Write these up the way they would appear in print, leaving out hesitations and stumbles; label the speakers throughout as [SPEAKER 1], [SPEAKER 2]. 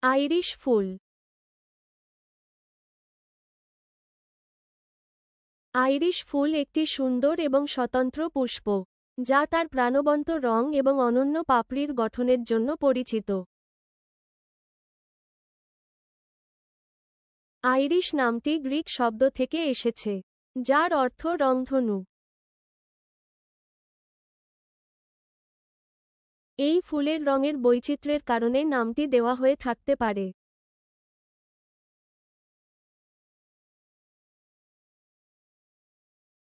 [SPEAKER 1] Irish ফুল। Irish ফুল একটি সুন্দর এবং স্বতন্ত্র পুষ্প, যা তার প্রাণবন্ত রং এবং অনন্য পাপড়ির গঠনের জন্য পরিচিত। আইরিশ নামটি গ্রিক শব্দ থেকে এসেছে, যার অর্থ রংধনু। এই ফুলের রঙের বৈচিত্র্যের কারণে নামটি দেওয়া হয়ে থাকতে পারে।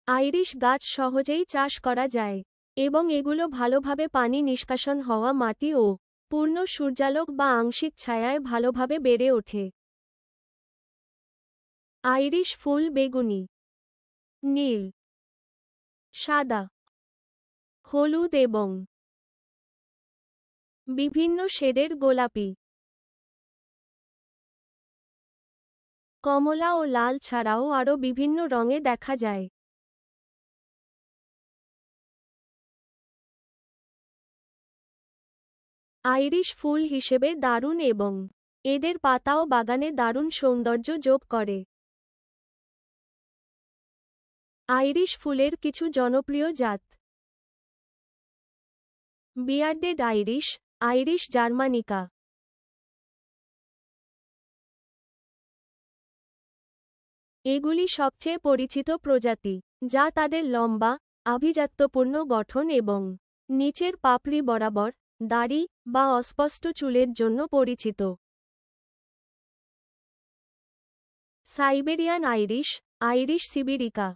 [SPEAKER 1] আইরিশ গাছ সহজেই চাষ করা যায়, এবং এগুলো ভালোভাবে পানি নিষ্কাশন হওয়া মাটি ও পূর্ণ সূর্যালোক বা আংশিক ছায়ায় ভালোভাবে বেড়ে ওঠে। আইরিশ ফুল বেগুনি, নীল, সাদা, হলুদ এবং বিভিন্ন শেডের গোলাপি, কমলা ও লাল ছাড়াও আরও বিভিন্ন রঙে দেখা যায়। আইরিশ ফুল হিসেবে দারুণ এবং এদের পাতাও বাগানে দারুণ সৌন্দর্য যোগ করে। আইরিশ ফুলের কিছু জনপ্রিয় জাত: বিয়ার্ডেড আইরিশ, আইরিশ জার্মানিকা। এগুলি সবচেয়ে পরিচিত প্রজাতি, যা তাদের লম্বা, আভিজাত্যপূর্ণ গঠন এবং নিচের পাপড়ি বরাবর দাড়ি বা অস্পষ্ট চুলের জন্য পরিচিত। Siberian iris, Iris sibirica.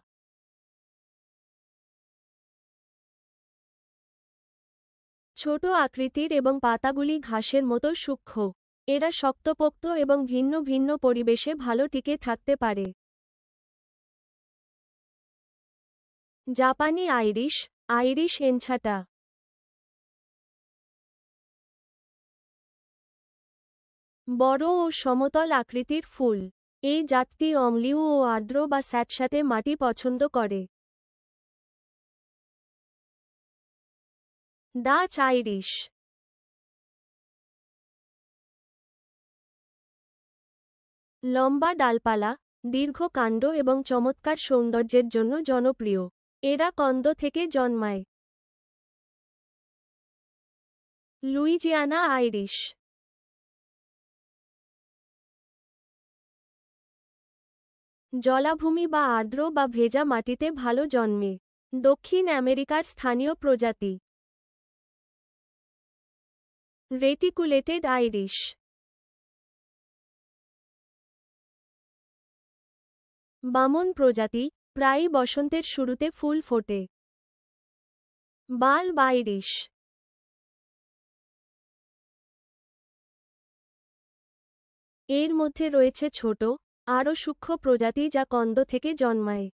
[SPEAKER 1] ছোট আকৃতির এবং পাতাগুলি ঘাসের মতো সূক্ষ্ম। এরা শক্তপোক্ত এবং ভিন্ন ভিন্ন পরিবেশে ভালো টিকে থাকতে পারে। জাপানি আইরিশ, আইরিশ এনছাটা। বড় ও সমতল আকৃতির ফুল। এই জাতটি অম্লীয় ও আর্দ্র বা স্যাঁতস্যাঁতে মাটি পছন্দ করে। Dutch Irish. লম্বা ডালপালা, দীর্ঘ কাণ্ড এবং চমৎকার সৌন্দর্যের জন্য জনপ্রিয়। এরা কন্দ থেকে জন্মায়। Louisiana Irish. জলাভূমি বা আর্দ্র বা ভেজা মাটিতে ভালো জন্মে। দক্ষিণ আমেরিকার স্থানীয় প্রজাতি। Reticulated Irish. বামন প্রজাতি, প্রায়ই বসন্তের শুরুতে ফুল ফোটে। Bulb Irish. এর মধ্যে রয়েছে ছোট, আরও সূক্ষ্ম প্রজাতি যা কন্দ থেকে জন্মায়।